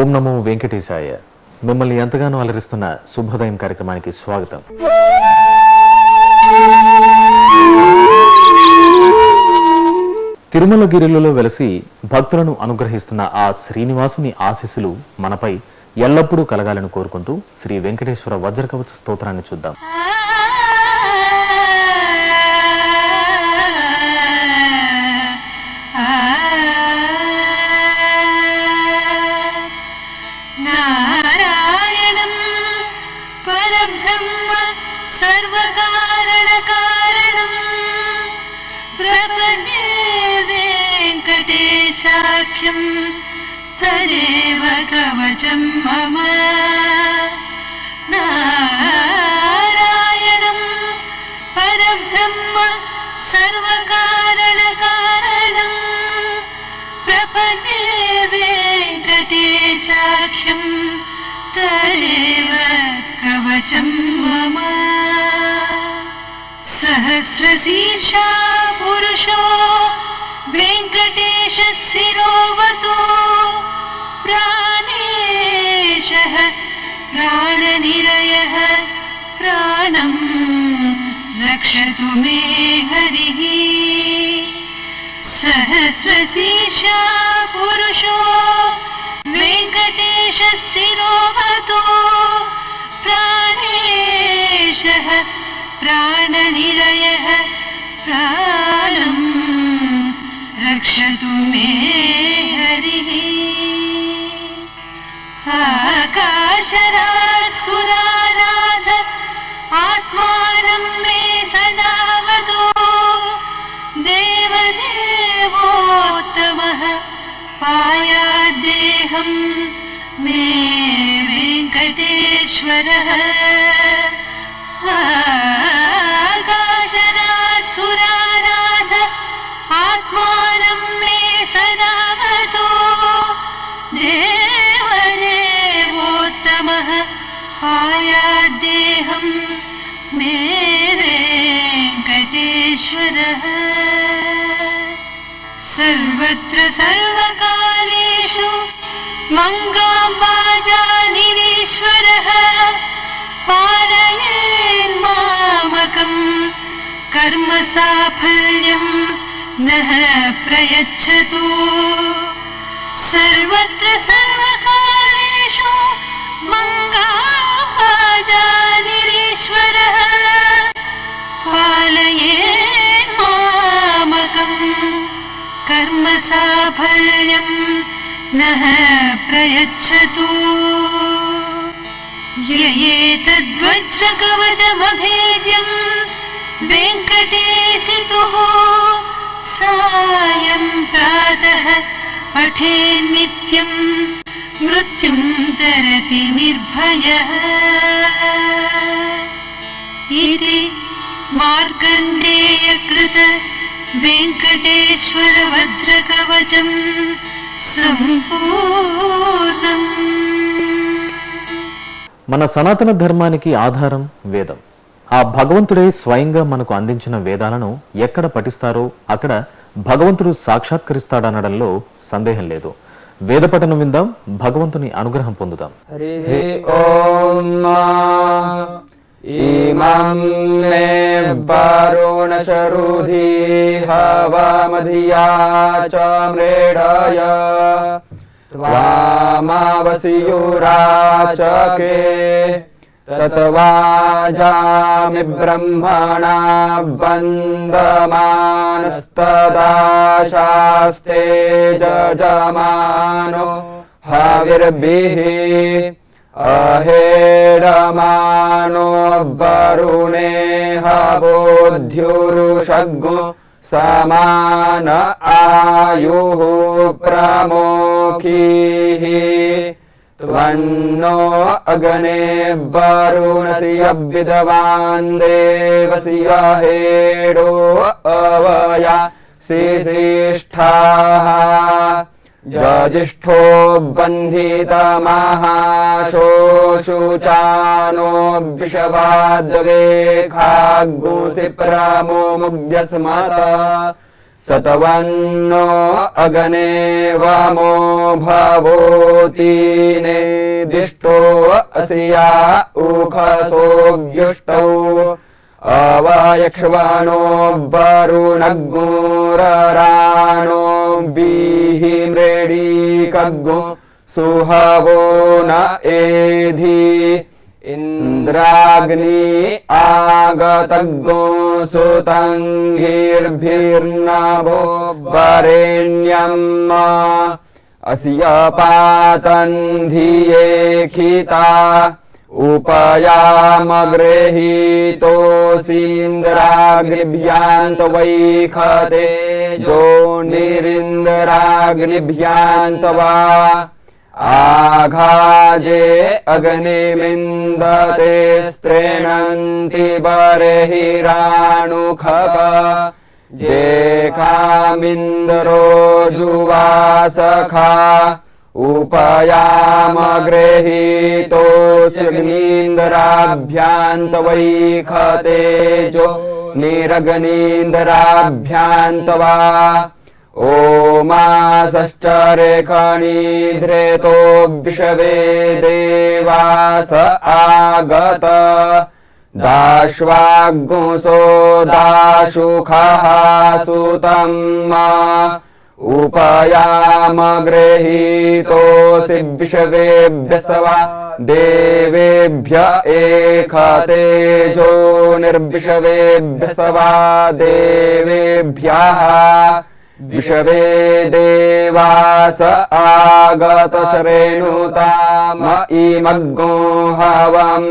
ఓం నమో వెంకటేశాయ. మిమ్మల్ని ఎంతగానో అలరిస్తున్న శుభోదయం కార్యక్రమానికి స్వాగతం. తిరుమలగిరిలో వెలసి భక్తులను అనుగ్రహిస్తున్న ఆ శ్రీనివాసుని ఆశీస్సులు మనపై ఎల్లప్పుడూ కలగాలని కోరుకుంటూ శ్రీ వెంకటేశ్వర వజ్రకవచ స్తోత్రాన్ని చూద్దాం. साख्यं तदेव कवचं मम नारायणं परब्रह्म सर्वकारणकारणं प्रपद्ये वेङ्कटेशाख्यं तदेव कवचं मम सहस्रशीर्षा पुरुषो वेङ्कटेश शिरोवतो प्राणेशः प्राणनिलयः प्राणं रक्षतु मे हरिः. सहस्रशीर्षा पुरुषो वेङ्कटेश शिरोवतो प्राणेशः प्राणनिलयः प्राणं रक्षतु मे हरिः. आकाशराट् सुराराध आत्मानं मे सदा वदो देवदेवोत्तमः पायाद्देहं मे वेङ्कटेश्वरः. आकाशराट् सुराराध आत्मानं मे सदा वदो देवदेवोत्तमः पायाद्देहं मे वेङ्कटेश्वरः. सर्वत्र सर्वकालेषु मङ्गाम्बाजानिरीश्वरः पालयेन्मामकं कर्मसाफल्यं नः प्रयच्छतु. सर्वत्र सर्वकालेषु मङ्गाम्बाजानिरीश्वरः पालयेन्मामकं कर्मसाफल्यं नः प्रयच्छतु. ययेतद्वज्रकवचमभेद्यं वेङ्कटेशितुः सायं प्रातः पठेन्नित्यं मृत्युं तरति निर्भयः. इति मार्कण्डेयकृत वेङ्कटेश्वर वज्रकवचं सम्पूर्णम्. మన సనాతన ధర్మానికి ఆధారం వేదం. ఆ భగవంతుడే స్వయంగా మనకు అందించిన వేదాలను ఎక్కడ పఠిస్తారో అక్కడ భగవంతుడు సాక్షాత్కరిస్తాడనడంలో సందేహం లేదు. వేద పఠనం విందాం, భగవంతుని అనుగ్రహం పొందుదాం. హరి ఓం ఇమం మే వరుణ శరుధి హవామధియా చ మ్రేడయ త్వామవసియురాచకే तत्वाजामि ब्रह्मणा वन्दमानस्तदा शास्ते जजमानो हविर्भिः अहेडमानो वरुणे हवोद्युरुषग्गो समान आयुः प्रमोखीः. त्वन्नो अग्ने वरुणस्य विद्वान् देवस्य हेडो अवया शिशिष्ठाः. ज्येष्ठो बन्धितमहाशोषुचानो विषवाद्वेखाग्गुंसि प्रमोमुग्ध्यस्मत सतवन्नो अगने वामो भवोतीने दिष्टो अस्या उखसोऽव्युष्टौ अवयक्ष्वाणो वरुणग्मुरराणो विहिम्रेडीकग्गो सुहवो न एधि इन्द्राग्नि आगतग्गो सुतङ्गिर्भिर्नभो वरेण्यम् अस्य पातन्धिये खिता उपयामगृहीतोऽसीन्द्राग्निभ्यान्तवैखते जो निरिन्द्राग्निभ्यान्तवा आघाजे अग्निमिन्दते स्त्रेणन्ति बर्हिराणुखप जेखामिन्दरो जुवासखा उपयामगृहीतोऽस्यग्नीन्द्राभ्यान्तवैखते जो निरग्नीन्द्राभ्यान्तवा ओमासश्चरेखणीध्रेतो विषवे देवास आगत दाश्वाग्गुंसो दाशुखः सुतम् उपयामगृहीतोऽसि विषवेभ्यस्तवा देवेभ्य एकतेजो निर्विषवेभ्यस्तवा देवेभ्यः विषवे देवास आगत शरेणुताम इमग्गो हवम्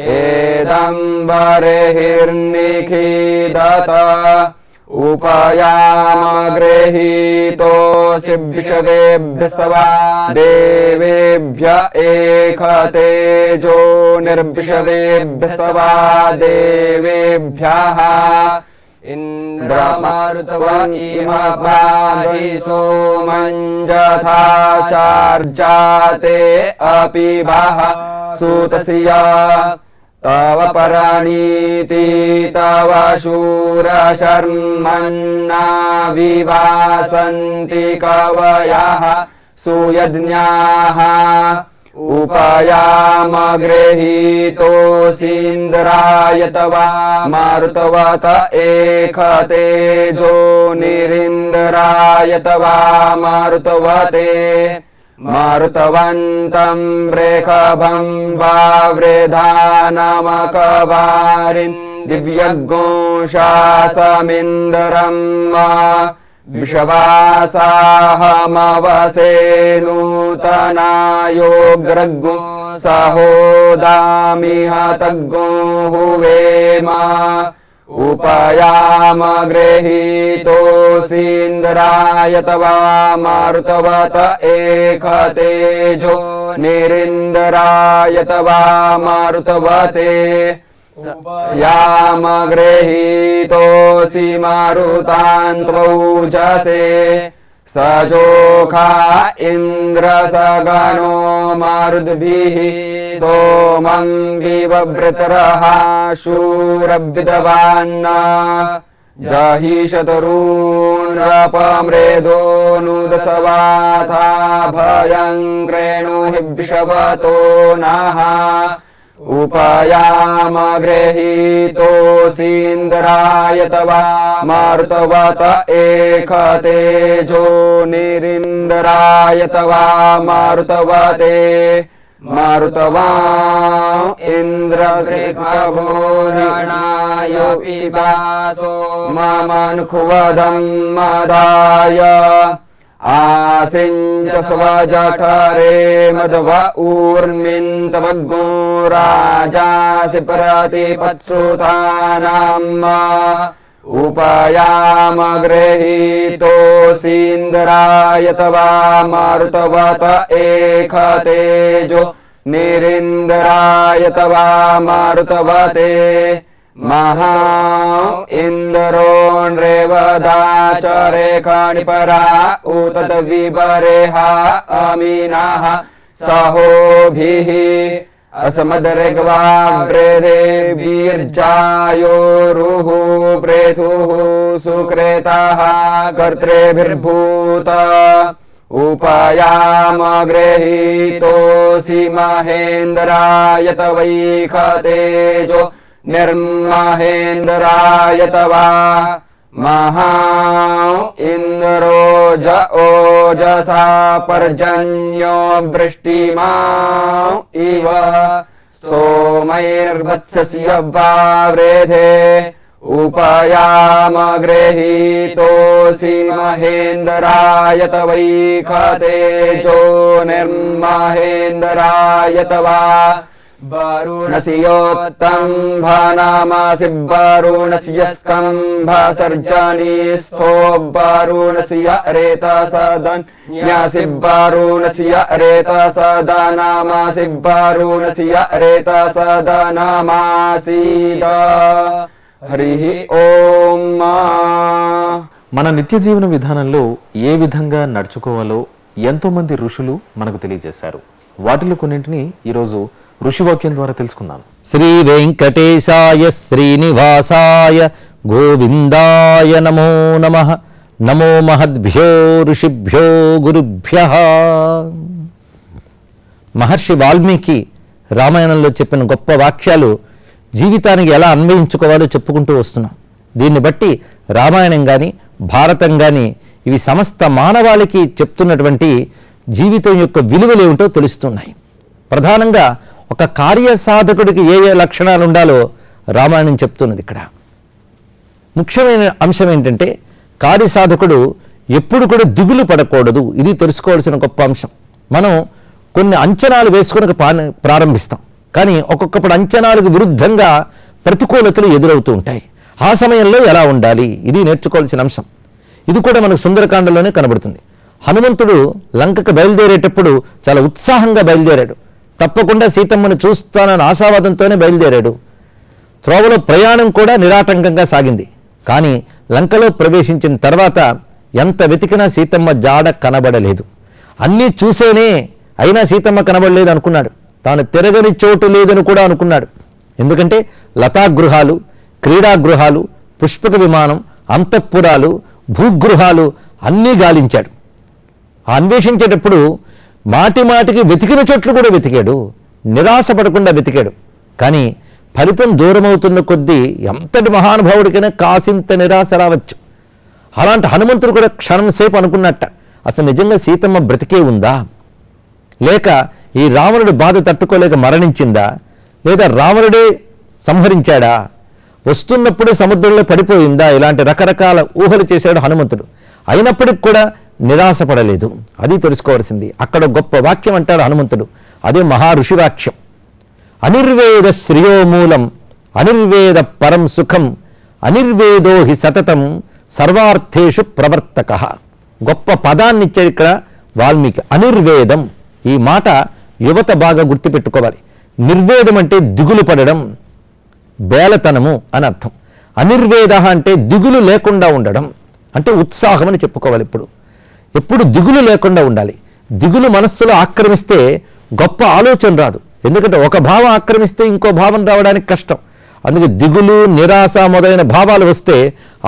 एदं बर्हिर्निखीदत उपयामगृहीतोऽसि विषवेभ्यस्तवा देवेभ्य एकतेजो निर्विषवेभ्यस्तवा देवेभ्यः इन्द्रमारुतव इमपाहि सोमञ्जथा शार्जाते अपि भाः सुतस्य तव पराणीति तव शूरशर्मन्ना विवासन्ति कवयः सुयज्ञाः उपयामगृहीतोऽसीन्द्राय तवा मारुतवत एकतेजो निरिन्द्राय तवा मारुतवते मारुतवन्तं रेखभं वावृधानमकवारिन् दिव्यगोशासमिन्दरम् विषवासाहमवसे नूतनायोग्रग्गो सहोदामिह तग्गो हुवेम उपयामगृहीतोऽसीन्द्राय तवा मारुतवत एकतेजो निरिन्द्राय तवा मारुतवते यामगृहीतोऽसि मारुतान्त्वौजसे सजोखा इन्द्रसगनो मारुद्भिः सोमं विववृतरः शूरविदवान्ना जहि शतरून्रपमृधो नुदसवाथा भयङ्क्रेणु हि विषवतो नः उपयामगृहीतोऽसीन्द्राय तवा मारुतवत एकतेजो निरिन्द्राय तवा मारुतवते मारुतवा इन्द्रवृखभूरणाय पिबासो ममनुखवधं मदाय आसिञ्च स्वजठरे मधव ऊर्मिन्तवग्गो राजासि प्रतिपत्सुतानाम् उपयामगृहीतोऽसीन्द्राय तवा मारुतवत एकतेजो निरिन्द्राय तवा मारुतवते महा इन्द्रो नृवदाचरेखाणि परा उतद्विबरेहा अमीनाः सहोभिः असमदरेगवाव्रेधे वीर्जायोरुः प्रेथुः सुक्रेताः कर्तृभिर्भूत उपायामगृहीतोऽसि महेन्द्राय तवैकतेजो निर्महेन्द्राय तवा महा इन्द्रो ओजसा पर्जन्यो वृष्टिमा इव सोमैर्वत्सस्य वावृधे उपयामगृहीतोऽसि महेन्द्राय तवैकतेजो निर्महेन्द्राय तवा वरुणस्योत्तम्भनामासि वरुणस्य स्कम्भसर्जनीस्थो वरुणस्य रेतसदन्यासि वरुणस्य रेतसदनामासि वरुणस्य रेतसदनामासीद हरिः ఓం. మన నిత్య జీవన విధానంలో ఏ విధంగా నడుచుకోవాలో ఎంతో మంది ఋషులు మనకు తెలియజేశారు. వాటిలో కొన్నింటిని ఈరోజు ఋషివాక్యం ద్వారా తెలుసుకుందాం. శ్రీ వెంకటేశాయ శ్రీనివాసాయ గోవిందాయ నమో నమః. నమో మహద్భ్యో ఋషిభ్యో గురుభ్యః. మహర్షి వాల్మీకి రామాయణంలో చెప్పిన గొప్ప వాక్యాలు జీవితానికి ఎలా అన్వయించుకోవాలో చెప్పుకుంటూ వస్తున్నాం. దీన్ని బట్టి రామాయణం కానీ భారతం కానీ ఇవి సమస్త మానవాళికి చెప్తున్నటువంటి జీవితం యొక్క విలువలు ఏమిటో తెలుస్తున్నాయి. ప్రధానంగా ఒక కార్యసాధకుడికి ఏ ఏ లక్షణాలు ఉండాలో రామాయణం చెప్తున్నది. ఇక్కడ ముఖ్యమైన అంశం ఏంటంటే కార్యసాధకుడు ఎప్పుడు కూడా దిగులు పడకూడదు. ఇది తెలుసుకోవాల్సిన గొప్ప అంశం. మనం కొన్ని అంచనాలు వేసుకుని ప్రారంభిస్తాం, కానీ ఒక్కొక్కప్పుడు అంచనాలకు విరుద్ధంగా ప్రతికూలతలు ఎదురవుతూ ఉంటాయి. ఆ సమయంలో ఎలా ఉండాలి, ఇది నేర్చుకోవాల్సిన అంశం. ఇది కూడా మనకు సుందరకాండలోనే కనబడుతుంది. హనుమంతుడు లంకకు బయలుదేరేటప్పుడు చాలా ఉత్సాహంగా బయలుదేరాడు. తప్పకుండా సీతమ్మను చూస్తానని ఆశావాదంతోనే బయలుదేరాడు. త్రోవలో ప్రయాణం కూడా నిరాటంకంగా సాగింది. కానీ లంకలో ప్రవేశించిన తర్వాత ఎంత వెతికినా సీతమ్మ జాడ కనబడలేదు. అన్నీ చూసేనే అయినా సీతమ్మ కనబడలేదు అనుకున్నాడు. తాను తిరగని చోటు లేదని కూడా అనుకున్నాడు. ఎందుకంటే లతాగృహాలు, క్రీడాగృహాలు, పుష్పక విమానం, అంతఃపురాలు, భూగృహాలు అన్నీ గాలించాడు. అన్వేషించేటప్పుడు మాటి మాటికి వెతికిన చోట్లు కూడా వెతికాడు. నిరాశపడకుండా వెతికాడు. కానీ ఫలితం దూరమవుతున్న కొద్దీ ఎంతటి మహానుభావుడికైనా కాసింత నిరాశ రావచ్చు. అలాంటి హనుమంతుడు కూడా క్షణం సేపు అనుకున్నట్ట, అసలు నిజంగా సీతమ్మ బ్రతికే ఉందా, లేక ఈ రావణుడి బాధ తట్టుకోలేక మరణించిందా, లేదా రావణుడే సంహరించాడా, వస్తున్నప్పుడే సముద్రంలో పడిపోయిందా, ఇలాంటి రకరకాల ఊహలు చేశాడు హనుమంతుడు. అయినప్పటికి కూడా నిరాశపడలేదు. అది తెలుసుకోవాల్సింది. అక్కడ గొప్ప వాక్యం అంటాడు హనుమంతుడు, అదే మహా ఋషి వాక్యం. అనిర్వేద శ్రియోమూలం అనిర్వేద పరం సుఖం అనిర్వేదో హి సతతం సర్వార్థేషు ప్రవర్తక. గొప్ప పదాన్ని ఇచ్చాడు ఇక్కడ వాల్మీకి. అనిర్వేదం, ఈ మాట యువత బాగా గుర్తుపెట్టుకోవాలి. నిర్వేదం అంటే దిగులు పడడం, బేలతనము అని అర్థం. అనిర్వేద అంటే దిగులు లేకుండా ఉండడం, అంటే ఉత్సాహం అని చెప్పుకోవాలి. ఎప్పుడు దిగులు లేకుండా ఉండాలి. దిగులు మనస్సులో ఆక్రమిస్తే గొప్ప ఆలోచన రాదు. ఎందుకంటే ఒక భావం ఆక్రమిస్తే ఇంకో భావం రావడానికి కష్టం. అందుకే దిగులు, నిరాశ మొదలైన భావాలు వస్తే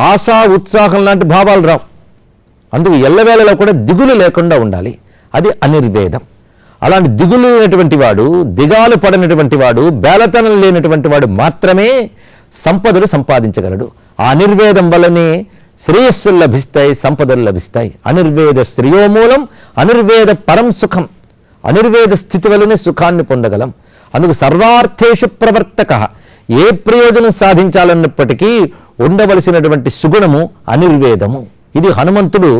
ఆశ, ఉత్సాహం లాంటి భావాలు రావు. అందుకు ఎల్లవేళలో కూడా దిగులు లేకుండా ఉండాలి. అది అనిర్వేదం. అలాంటి దిగులు లేనటువంటి వాడు, దిగాలు పడినటువంటి వాడు, బేలతనం లేనటువంటి వాడు మాత్రమే సంపదలు సంపాదించగలడు. ఆ అనిర్వేదం వల్లనే శ్రేయస్సులు లభిస్తాయి, సంపదలు లభిస్తాయి. అనిర్వేద శ్రేయోమూలం అనిర్వేద పరం సుఖం. అనిర్వేద స్థితి వల్లనే సుఖాన్ని పొందగలం. అందుకు సర్వార్థేషు ప్రవర్తక. ఏ ప్రయోజనం సాధించాలన్నప్పటికీ ఉండవలసినటువంటి సుగుణము అనిర్వేదము. ఇది హనుమంతుడు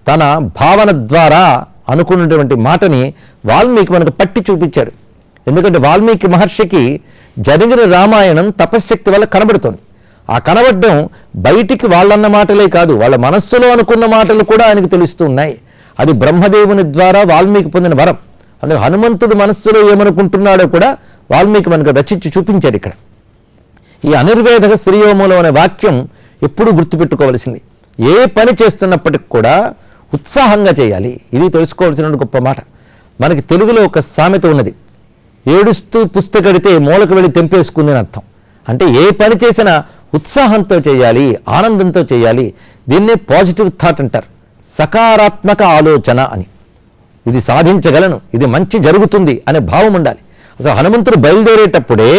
తన భావన ద్వారా అనుకున్నటువంటి మాటని వాల్మీకి మనకు పట్టి చూపించాడు. ఎందుకంటే వాల్మీకి మహర్షికి జరిగిన రామాయణం తపశ్శక్తి వల్ల కనబడుతుంది. ఆ కనబడడం బయటికి వాళ్ళన్న మాటలే కాదు, వాళ్ళ మనస్సులో అనుకున్న మాటలు కూడా ఆయనకు తెలుస్తూ ఉన్నాయి. అది బ్రహ్మదేవుని ద్వారా వాల్మీకి పొందిన వరం. అందుకే హనుమంతుడు మనస్సులో ఏమనుకుంటున్నాడో కూడా వాల్మీకి మనకు రచించి చూపించాడు. ఇక్కడ ఈ అనిర్వేద శ్రేయోమూలం అనే వాక్యం ఎప్పుడూ గుర్తుపెట్టుకోవలసింది. ఏ పని చేస్తున్నప్పటికి కూడా ఉత్సాహంగా చేయాలి. ఇది తెలుసుకోవాల్సిన గొప్ప మాట. మనకి తెలుగులో ఒక సామెత ఉన్నది, ఏడుస్తూ పుస్తకడితే మూలకు వెళ్ళి తెంపేసుకుంది అని అర్థం. అంటే ఏ పని చేసినా ఉత్సాహంతో చేయాలి, ఆనందంతో చేయాలి. దీన్నే పాజిటివ్ థాట్ అంటారు, సకారాత్మక ఆలోచన అని. ఇది సాధించగలను, ఇది మంచి జరుగుతుంది అనే భావం ఉండాలి. అసలు హనుమంతుడు బయలుదేరేటప్పుడే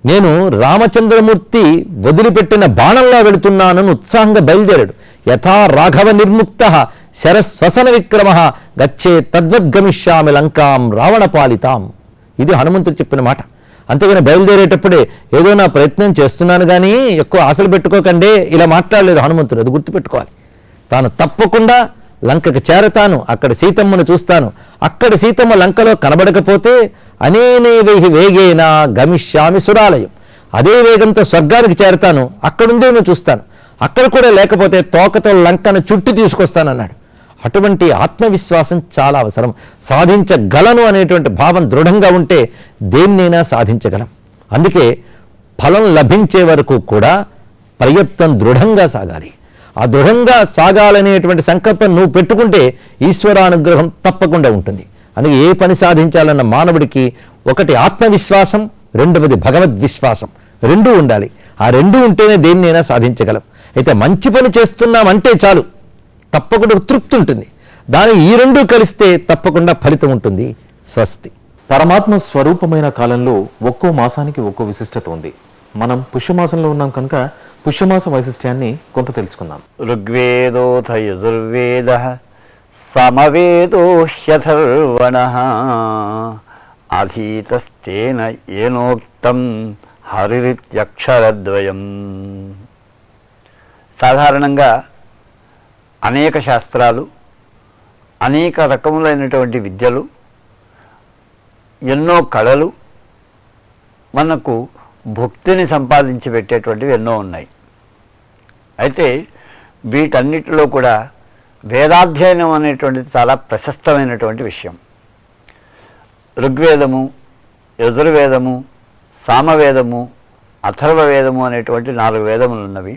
నేను రామచంద్రమూర్తి వదిలిపెట్టిన బాణంలా వెళుతున్నానని ఉత్సాహంగా బయలుదేరాడు. యథా రాఘవ నిర్ముక్త శరస్వసన విక్రమ గచ్చే తద్వద్గమిష్యామి లంకాం రావణపాలితాం. ఇది హనుమంతుడు చెప్పిన మాట. అంతేగాని బయలుదేరేటప్పుడే ఏదో నా ప్రయత్నం చేస్తున్నాను కానీ ఎక్కువ ఆశలు పెట్టుకోకండి ఇలా మాట్లాడలేదు హనుమంతుడు. అది గుర్తుపెట్టుకోవాలి. తాను తప్పకుండా లంకకు చేరతాను, అక్కడ సీతమ్మను చూస్తాను, అక్కడ సీతమ్మ లంకలో కనబడకపోతే అనేనేవై వేగేన గమిష్యామి సురాలయం, అదే వేగంతో స్వర్గానికి చేరతాను, అక్కడుందేమో చూస్తాను, అక్కడ కూడా లేకపోతే తోకతో లంకను చుట్టి తీసుకొస్తానన్నాడు. అటువంటి ఆత్మవిశ్వాసం చాలా అవసరం. సాధించగలను అనేటువంటి భావం దృఢంగా ఉంటే దేన్నైనా సాధించగలం. అందుకే ఫలం లభించే వరకు కూడా ప్రయత్నం దృఢంగా సాగాలి. ఆ దృఢంగా సాగాలనేటువంటి సంకల్పం నువ్వు పెట్టుకుంటే ఈశ్వరానుగ్రహం తప్పకుండా ఉంటుంది. అందుకే ఏ పని సాధించాలన్న మానవుడికి ఒకటి ఆత్మవిశ్వాసం, రెండవది భగవద్విశ్వాసం, రెండూ ఉండాలి. ఆ రెండూ ఉంటేనే దేన్నైనా సాధించగలం. అయితే మంచి పని చేస్తున్నామంటే చాలు, తప్పకుండా తృప్తి ఉంటుంది. దానికి ఈ రెండూ కలిస్తే తప్పకుండా ఫలితం ఉంటుంది. స్వస్తి. పరమాత్మ స్వరూపమైన కాలంలో ఒక్కో మాసానికి ఒక్కో విశిష్టత ఉంది. మనం పుష్యమాసంలో ఉన్నాం కనుక పుష్యమాస వైశిష్ట్యాన్ని కొంత తెలుసుకుందాం. ఋగ్వేదోథ యజుర్వేద సమవేదో హ్యథర్వణ అధీతస్తేన ఏనోక్తం హరిరిత్యక్షరద్వయం. సాధారణంగా అనేక శాస్త్రాలు, అనేక రకములైనటువంటి విద్యలు, ఎన్నో కళలు మనకు భక్తిని సంపాదించి పెట్టేటువంటివి ఎన్నో ఉన్నాయి. అయితే వీటన్నిటిలో కూడా వేదాధ్యయనం అనేటువంటిది చాలా ప్రశస్తమైనటువంటి విషయం. ఋగ్వేదము, యజుర్వేదము, సామవేదము, అథర్వవేదము అనేటువంటి 4 వేదములు ఉన్నవి.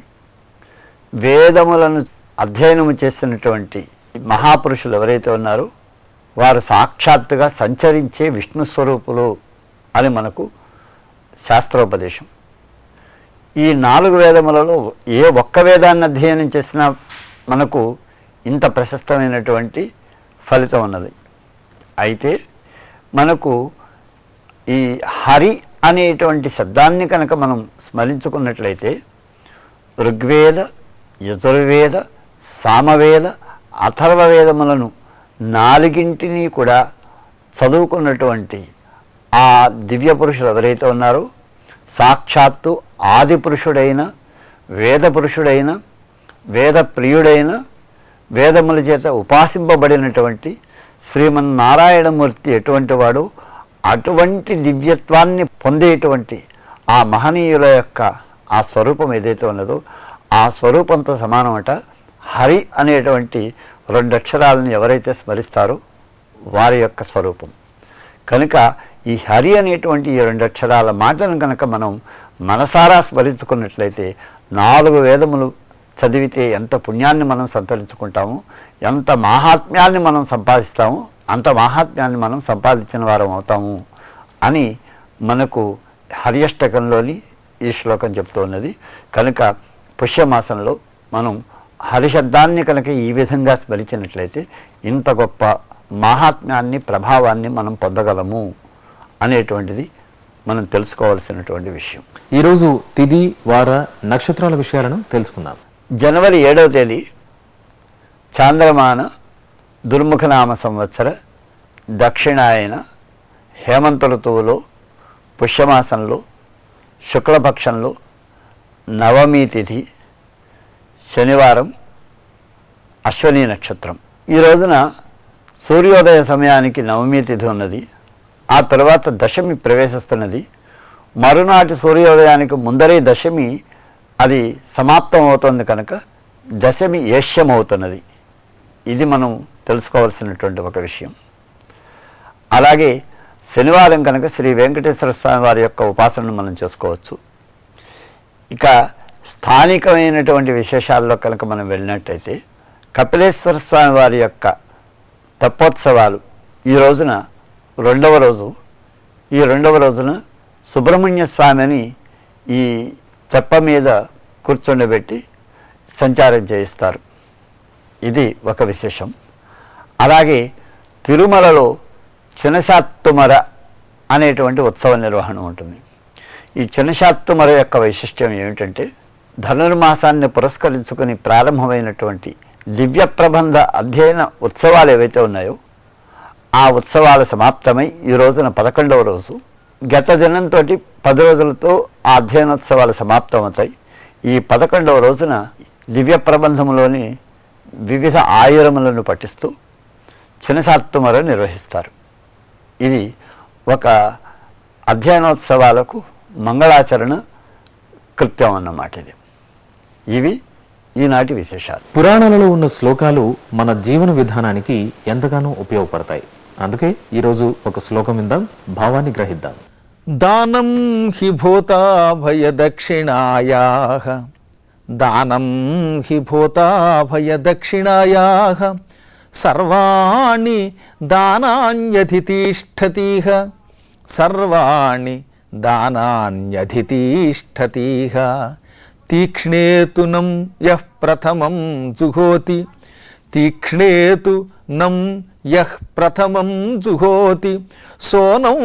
వేదములను అధ్యయనము చేసినటువంటి మహాపురుషులు ఎవరైతే ఉన్నారో వారు సాక్షాత్తుగా సంచరించే విష్ణు స్వరూపులు అని మనకు శాస్త్రోపదేశం. ఈ 4 వేదములలో ఏ ఒక్క వేదాన్ని అధ్యయనం చేసినా మనకు ఇంత ప్రశస్తమైనటువంటి ఫలితం ఉన్నది. అయితే మనకు ఈ హరి అనేటువంటి శబ్దాన్ని కనుక మనం స్మరించుకున్నట్లయితే ఋగ్వేద, యజుర్వేద, సామవేద, అథర్వవేదములను 4ంటిని కూడా చదువుకున్నటువంటి ఆ దివ్య పురుషులు ఎవరైతే ఉన్నారో సాక్షాత్తు ఆది పురుషుడైన, వేద పురుషుడైన, వేద ప్రియుడైన, వేదముల చేత ఉపాసింపబడినటువంటి శ్రీమన్నారాయణమూర్తి ఎటువంటి వాడు అటువంటి దివ్యత్వాన్ని పొందేటువంటి ఆ మహనీయుల యొక్క ఆ స్వరూపం ఏదైతే ఉన్నదో ఆ స్వరూపంతో సమానమట. హరి అనేటువంటి 2 అక్షరాలను ఎవరైతే స్మరిస్తారో వారి యొక్క స్వరూపం కనుక ఈ హరి అనేటువంటి ఈ 2 అక్షరాల మాటను కనుక మనం మనసారా స్మరించుకున్నట్లయితే 4 వేదములు చదివితే ఎంత పుణ్యాన్ని మనం సంతరించుకుంటాము, ఎంత మాహాత్మ్యాన్ని మనం సంపాదిస్తాము, అంత మాహాత్మ్యాన్ని మనం సంపాదించిన వారం అవుతాము అని మనకు హరియష్టకంలోని ఈ శ్లోకం చెప్తూ ఉన్నది. కనుక పుష్యమాసంలో మనం హరిశబ్దాన్ని కనుక ఈ విధంగా స్మరించినట్లయితే ఇంత గొప్ప మాహాత్మ్యాన్ని, ప్రభావాన్ని మనం పొందగలము అనేటువంటిది మనం తెలుసుకోవాల్సినటువంటి విషయం. ఈరోజు తిథి, వార, నక్షత్రాల విషయాలను తెలుసుకుందాం. జనవరి 7వ తేదీ చాంద్రమాన దుర్ముఖనామ సంవత్సర దక్షిణాయన హేమంత ఋతువులో పుష్యమాసంలో శుక్లపక్షంలో నవమి తిథి శనివారం అశ్వని నక్షత్రం. ఈ రోజున సూర్యోదయ సమయానికి నవమి తిథి ఉన్నది. ఆ తర్వాత దశమి ప్రవేశిస్తున్నది. మరునాటి సూర్యోదయానికి ముందరే దశమి అది సమాప్తం అవుతుంది కనుక దశమి ఏష్యమవుతున్నది. ఇది మనం తెలుసుకోవాల్సినటువంటి ఒక విషయం. అలాగే శనివారం కనుక శ్రీ వెంకటేశ్వర స్వామి వారి యొక్క ఉపాసనను మనం చేసుకోవచ్చు. ఇక స్థానికమైనటువంటి విశేషాల్లో కనుక మనం వెళ్ళినట్టయితే కపిలేశ్వర స్వామి వారి యొక్క తెప్పోత్సవాలు ఈ రోజున 2వ రోజు ఈ రెండవ రోజున సుబ్రహ్మణ్య స్వామిని ఈ తెప్ప మీద కూర్చొండబెట్టి సంచారం చేయిస్తారు. ఇది ఒక విశేషం. అలాగే తిరుమలలో చినశాత్తుమర అనేటువంటి ఉత్సవ నిర్వహణ ఉంటుంది. ఈ చినశాత్తుమర యొక్క వైశిష్ట్యం ఏమిటంటే, ధనుర్మాసాన్ని పురస్కరించుకుని ప్రారంభమైనటువంటి దివ్య ప్రబంధ అధ్యయన ఉత్సవాలు ఏవైతే ఉన్నాయో ఆ ఉత్సవాలు సమాప్తమై ఈ రోజున 11వ రోజు. గత దినంతో 10 రోజులతో ఆ అధ్యయనోత్సవాలు సమాప్తమవుతాయి. ఈ 11వ రోజున దివ్య ప్రబంధంలోని వివిధ ఆయురములను పఠిస్తూ చినశాత్తుమర నిర్వహిస్తారు. ఇది ఒక అధ్యయనోత్సవాలకు మంగళాచరణ కృత్యం అన్నమాట. ఇవి ఈనాటి విశేషాలు. పురాణాలలో ఉన్న శ్లోకాలు మన జీవన విధానానికి ఎంతగానో ఉపయోగపడతాయి. అందుకే ఈరోజు ఒక శ్లోకం విందాం, భావాన్ని గ్రహిద్దాం. దానం హి భూతాభయ దక్షిణాయాః, దానం హి భూతాభయ దక్షిణాయాః, సర్వాణి దానాన్యధితిష్ఠతిః, సర్వాణి దానాన్యధితిష్ఠతిః. తీక్ష్ణేతు నం యః ప్రథమం జుహోతి, తీక్ష్ణేతు నం యః ప్రథమం జుహోతి, సోనం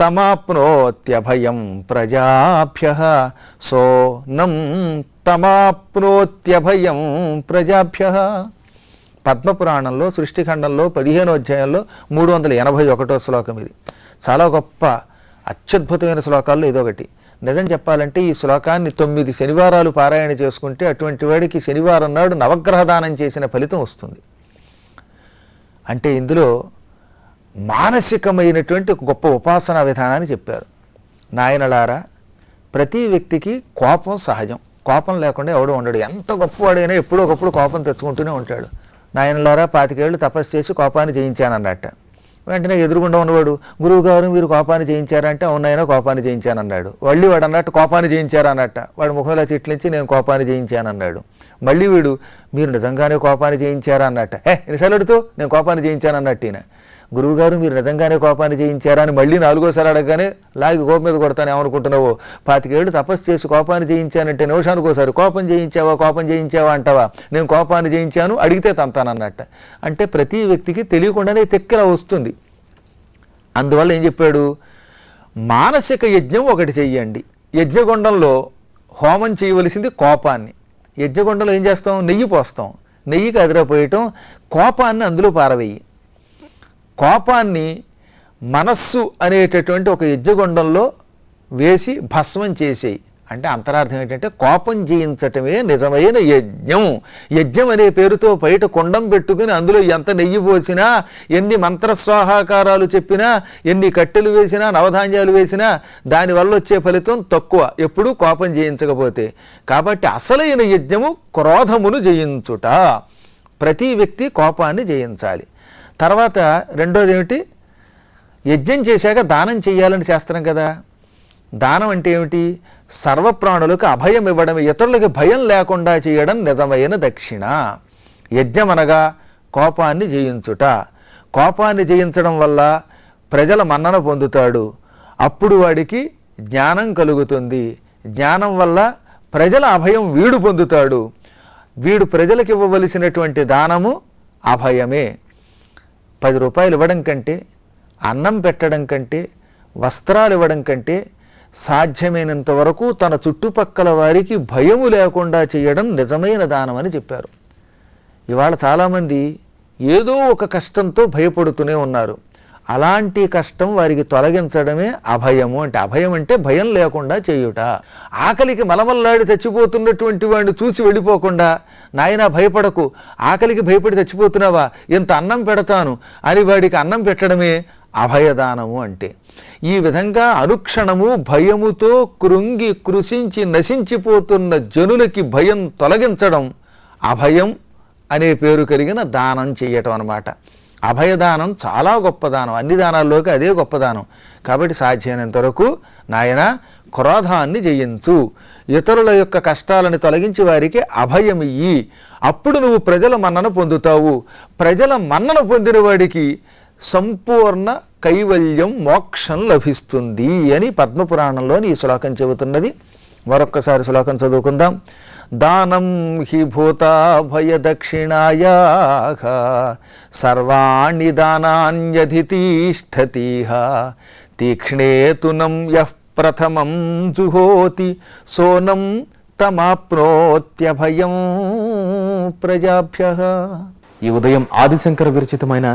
తమాప్నోత్యభయం ప్రజాభ్యః, సోనం తమాప్నోత్యభయం ప్రజాభ్యః. పద్మపురాణంలో సృష్టిఖండంలో 15వ అధ్యాయంలో 381వ శ్లోకం ఇది. చాలా గొప్ప అత్యద్భుతమైన శ్లోకాల్లో ఇదొకటి. నిజం చెప్పాలంటే ఈ శ్లోకాన్ని 9 శనివారాలు పారాయణ చేసుకుంటే అటువంటి వాడికి శనివారం నాడు నవగ్రహ దానం చేసిన ఫలితం వస్తుంది. అంటే ఇందులో మానసికమైనటువంటి ఒక గొప్ప ఉపాసనా విధానాన్ని చెప్పారు. నాయనలారా, ప్రతి వ్యక్తికి కోపం సహజం. కోపం లేకుండా ఎవడు ఉండడు. ఎంత గొప్పవాడైనా ఎప్పుడో ఒకప్పుడు కోపం తెచ్చుకుంటూనే ఉంటాడు. నాయనలారా, 25 ఏళ్ళు తపస్సు చేసి కోపాన్ని జయించానన్నట్ట. వెంటనే ఎదురుగుండా ఉన్నవాడు, గురువుగారు మీరు కోపాన్ని జయించారంటే, అవునైనా కోపాన్ని జయించానన్నాడు. మళ్ళీ వాడు అన్నట్టు కోపాన్ని జయించారన్నట్ట. వాడు ముఖంలో చిట్లించి నేను కోపాన్ని జయించానన్నాడు. మళ్ళీ వీడు మీరు నిజంగానే కోపాన్ని జయించారా అన్నట్ట. ఎన్నిసార్లు అడుగుతూ నేను కోపాన్ని జయించానన్నట్టు. ఈయన గురువుగారు మీరు నిజంగానే కోపాన్ని జయించారా అని మళ్ళీ 4వసారి అడగగానే లాగి కోపం మీద కొడతాను ఏమనుకుంటున్నావు, 25 ఏళ్ళు తపస్సు చేసి కోపాన్ని జయించానంటే నిమిషానికి ఒకసారి కోపం జయించావా అంటావా, నేను కోపాన్ని జయించాను అడిగితే తంతానన్నట్ట. అంటే ప్రతి వ్యక్తికి తెలియకుండానే తెక్కెల వస్తుంది. అందువల్ల ఏం చెప్పాడు, మానసిక యజ్ఞం ఒకటి చెయ్యండి. యజ్ఞగుండంలో హోమం చేయవలసింది కోపాన్ని. యజ్ఞగుండంలో ఏం చేస్తాం, నెయ్యి పోస్తాం. నెయ్యికి అదిరపోయటం, కోపాన్ని అందులో పారవేయి. కోపాన్ని మనస్సు అనేటటువంటి ఒక యజ్ఞగుండంలో వేసి భస్మం చేసేయి. అంటే అంతరార్థం ఏంటంటే కోపం జయించటమే నిజమైన యజ్ఞం. యజ్ఞం అనే పేరుతో బయట కుండం పెట్టుకుని అందులో ఎంత నెయ్యి పోసినా, ఎన్ని మంత్రస్వాహాకారాలు చెప్పినా, ఎన్ని కట్టెలు వేసినా, నవధాన్యాలు వేసినా దానివల్ల వచ్చే ఫలితం తక్కువ, ఎప్పుడూ కోపం జయించకపోతే. కాబట్టి అసలైన యజ్ఞము క్రోధమును జయించుట. ప్రతి వ్యక్తి కోపాన్ని జయించాలి. తర్వాత రెండోది ఏమిటి, యజ్ఞం చేశాక దానం చెయ్యాలని శాస్త్రం కదా. దానం అంటే ఏమిటి, సర్వప్రాణులకు అభయం ఇవ్వడం, ఇతరులకి భయం లేకుండా చేయడం నిజమైన దక్షిణ. యజ్ఞం అనగా కోపాన్ని జయించుట. కోపాన్ని జయించడం వల్ల ప్రజల మన్నన పొందుతాడు. అప్పుడు వాడికి జ్ఞానం కలుగుతుంది. జ్ఞానం వల్ల ప్రజల అభయం వీడు పొందుతాడు. వీడు ప్రజలకు ఇవ్వవలసినటువంటి దానము అభయమే. 10 రూపాయలు ఇవ్వడం కంటే, అన్నం పెట్టడం కంటే, వస్త్రాలు ఇవ్వడం కంటే సాధ్యమైనంత వరకు తన చుట్టుపక్కల వారికి భయము లేకుండా చేయడం నిజమైన దానం అని చెప్పారు. ఇవాళ చాలామంది ఏదో ఒక కష్టంతో భయపడుతూనే ఉన్నారు. అలాంటి కష్టం వారికి తొలగించడమే అభయము. అంటే అభయం అంటే భయం లేకుండా చేయుట. ఆకలికి మలమల్లాడి చచ్చిపోతున్నటువంటి వాడిని చూసి వెళ్ళిపోకుండా, నాయనా భయపడకు, ఆకలికి భయపడి చచ్చిపోతున్నావా, ఎంత అన్నం పెడతాను అని వాడికి అన్నం పెట్టడమే అభయదానము అంటే. ఈ విధంగా అనుక్షణము భయముతో కృంగి కృషించి నశించిపోతున్న జనులకి భయం తొలగించడం అభయం అనే పేరు కలిగిన దానం చేయటం అన్నమాట. అభయదానం చాలా గొప్ప దానం. అన్ని దానాల్లోకి అదే గొప్ప దానం. కాబట్టి సాధ్యమైనంత వరకు నాయన క్రోధాన్ని జయించు, ఇతరుల యొక్క కష్టాలను తొలగించి వారికి అభయమియ్యి. అప్పుడు నువ్వు ప్రజల మన్నన పొందుతావు. ప్రజల మన్నన పొందిన వాడికి సంపూర్ణ కైవల్యం మోక్షం లభిస్తుంది అని పద్మపురాణంలోని ఈ శ్లోకం చెబుతున్నది. మరొక్కసారి శ్లోకం చదువుకుందాం. దానం హి భూతాభయదక్షిణాయా సర్వాణి దానాన్యధితిష్ఠతిహ తీక్ష్ణేతునం యః ప్రథమం జుహోతి సోనం తమాప్నోత్యభయం ప్రజాభ్యః. ఈ ఉదయం ఆదిశంకర విరచితమైన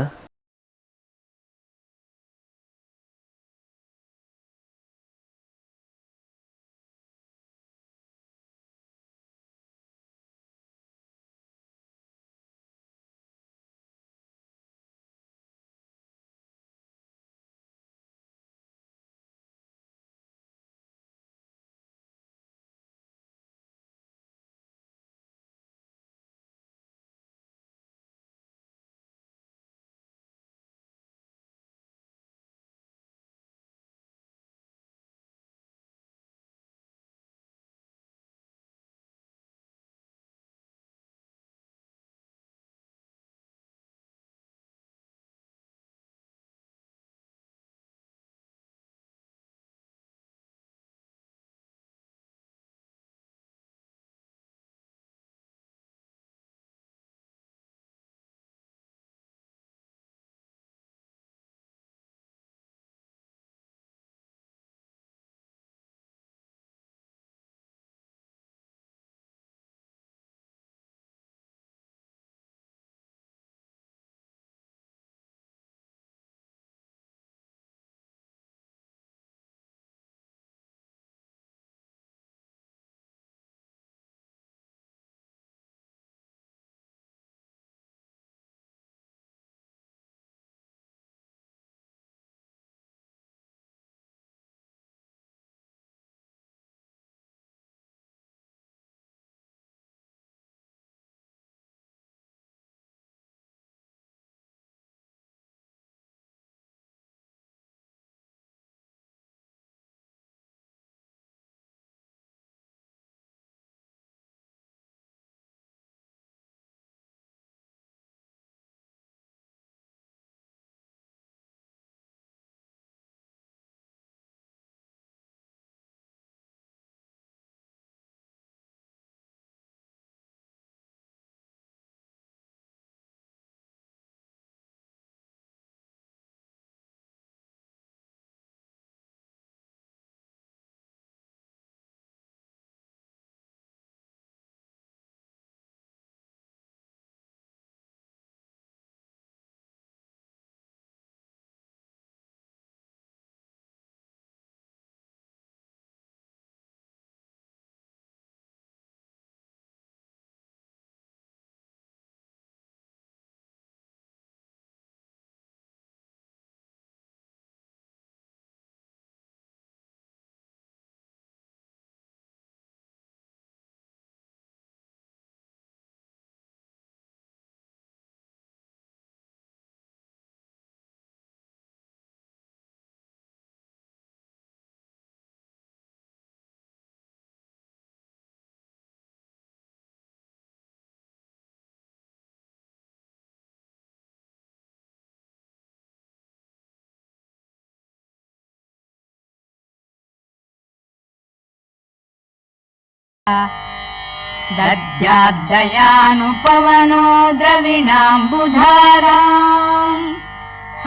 दद्याद्दयानुपवनो द्रविणाम्बुधाराम्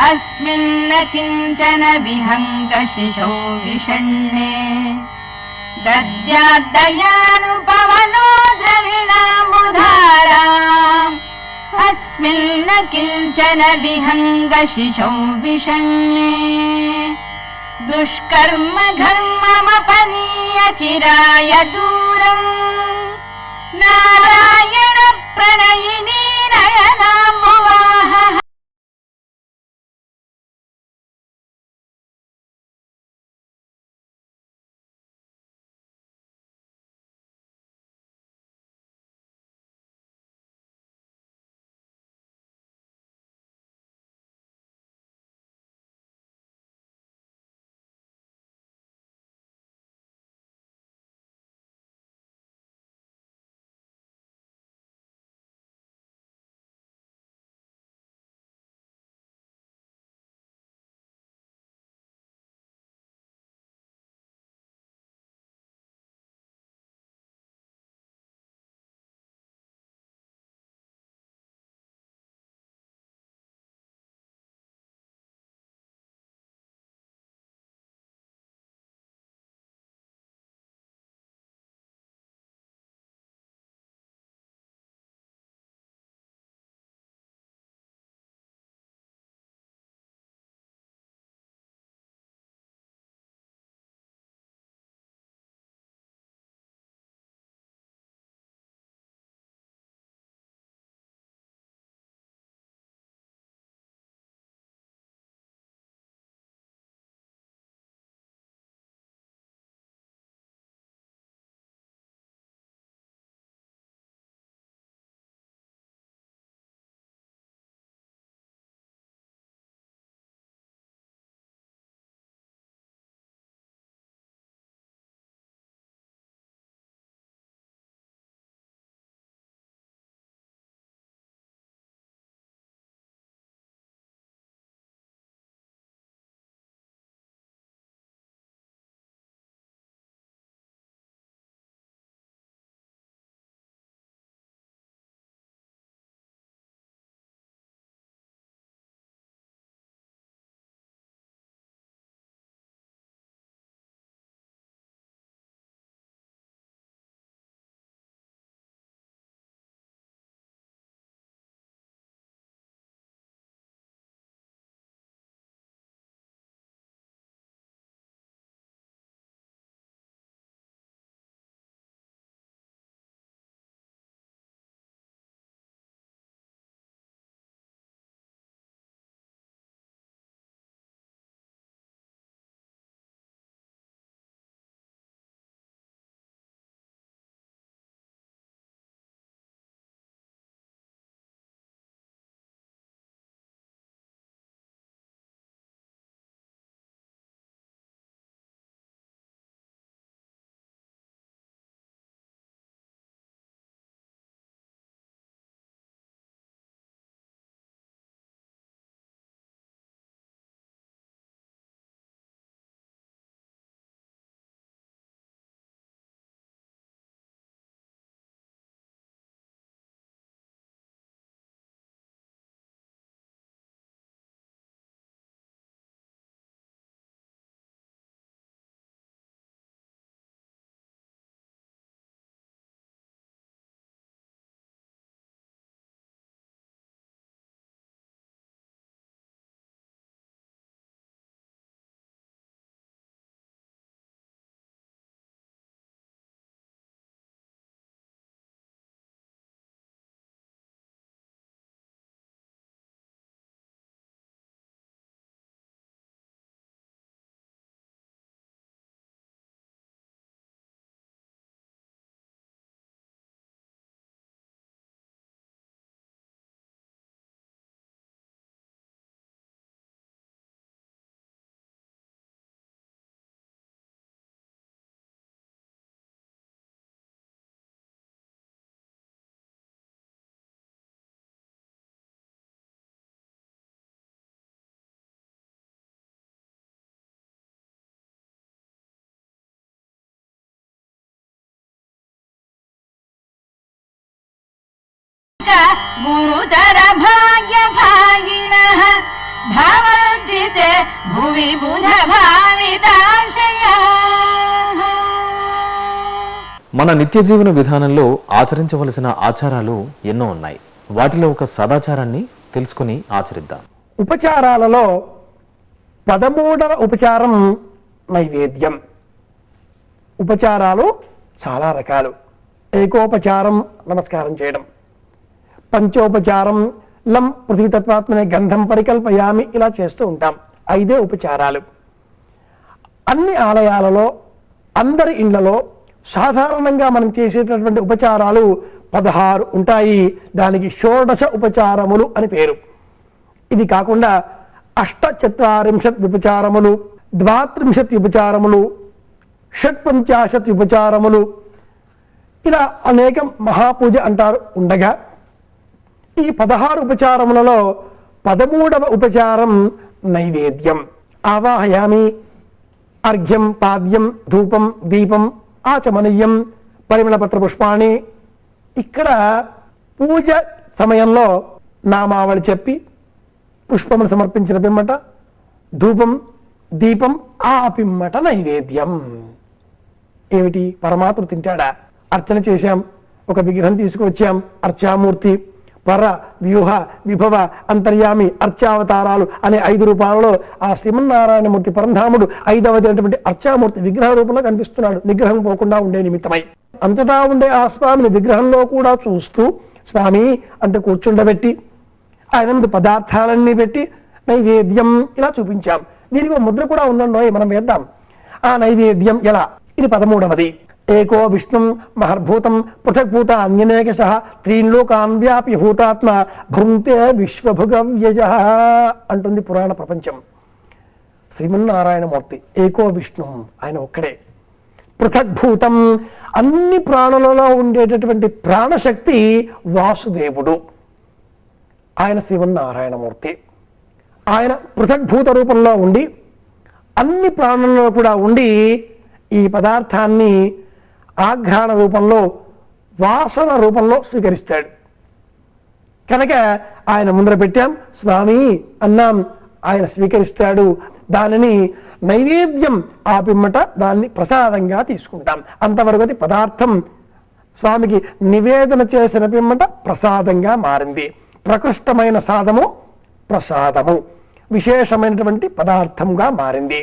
अस्मिन्न किञ्चन विहङ्गशिशौ विषण्णे दद्याद्दयानुपवनो द्रविणाम्बुधाराम् अस्मिन्न किञ्चन विहङ्गशिशौ विषण्णे दुष्कर्म घर्ममपनीय चिराय दूरम् नारायण प्रणयिनी नयनाम्बुवाहः గురుతర భాగ్య భాగినః భవంతి తే భువి బుధ భావితాశయాః. మన నిత్య జీవన విధానంలో ఆచరించవలసిన ఆచారాలు ఎన్నో ఉన్నాయి. వాటిలో ఒక సదాచారాన్ని తెలుసుకుని ఆచరిద్దాం. ఉపచారాలలో 13వ ఉపచారం నైవేద్యం. ఉపచారాలు చాలా రకాలు. ఏకోపచారం నమస్కారం చేయడం, పంచోపచారం లం పృథ్వీతత్వాత్మనే గంధం పరికల్పయామి, ఇలా చేస్తూ ఉంటాం. 5 ఉపచారాలు. అన్ని ఆలయాలలో అందరి ఇండ్లలో సాధారణంగా మనం చేసేటటువంటి ఉపచారాలు 16 ఉంటాయి. దానికి షోడశ ఉపచారములు అని పేరు. ఇది కాకుండా 48 ఉపచారములు, 32 ఉపచారములు, 56 ఉపచారములు, ఇలా అనేకం మహాపూజ అంటారు ఉండగా, ఈ 16 ఉపచారములలో 13వ ఉపచారం నైవేద్యం. ఆవాహయామి, అర్ఘ్యం, పాద్యం, ధూపం, దీపం, ఆచమనీయం, పరిమళపత్ర పుష్పాణి. ఇక్కడ పూజ సమయంలో నామావళి చెప్పి పుష్పమును సమర్పించిన పిమ్మట ధూపం, దీపం, ఆ పిమ్మట నైవేద్యం. ఏమిటి, పరమాత్ముడు తింటాడా? అర్చన చేశాం, ఒక విగ్రహం తీసుకువచ్చాం, అర్చామూర్తి, పర, వ్యూహ, విభవ, అంతర్యామి, అర్చావతారాలు అనే 5 రూపాలలో ఆ శ్రీమన్నారాయణమూర్తి పరంధాముడు 5వది అయినటువంటి అర్చామూర్తి విగ్రహ రూపంలో కనిపిస్తున్నాడు, నిగ్రహం పోకుండా ఉండే నిమిత్తమై. అంతటా ఉండే ఆ స్వామిని విగ్రహంలో కూడా చూస్తూ స్వామి అంటూ కూర్చుండబెట్టి ఆయన ముందు పదార్థాలన్నీ పెట్టి నైవేద్యం ఇలా చూపించాం. దీనికి ఒక ముద్ర కూడా ఉందండో, మనం వేద్దాం. ఆ నైవేద్యం ఎలా? ఇది 13వది. ఏకో విష్ణుం మహర్భూతం పృథగ్భూత అన్యనేకశః త్రీన్లోకాన్ వ్యాప్య భూతాత్మ భృంతే విశ్వభుగవ్యజ అంటుంది పురాణ ప్రపంచం. శ్రీమన్నారాయణమూర్తి ఏకో విష్ణు, ఆయన ఒక్కడే. పృథగ్భూతం, అన్ని ప్రాణులలో ఉండేటటువంటి ప్రాణశక్తి వాసుదేవుడు, ఆయన శ్రీమన్నారాయణమూర్తి. ఆయన పృథగ్భూత రూపంలో ఉండి అన్ని ప్రాణులలో కూడా ఉండి ఈ పదార్థాన్ని ఆఘ్రాణ రూపంలో, వాసన రూపంలో స్వీకరిస్తాడు. కనుక ఆయన ముందర పెట్టాం, స్వామి అన్నాం, ఆయన స్వీకరిస్తాడు. దానిని నైవేద్యం ఆ పిమ్మట దాన్ని ప్రసాదంగా తీసుకుంటాం. అంతవరకు అది పదార్థం స్వామికి నివేదన చేసిన పిమ్మట ప్రసాదంగా మారింది. ప్రకృష్టమైన సాదము ప్రసాదము, విశేషమైనటువంటి పదార్థంగా మారింది.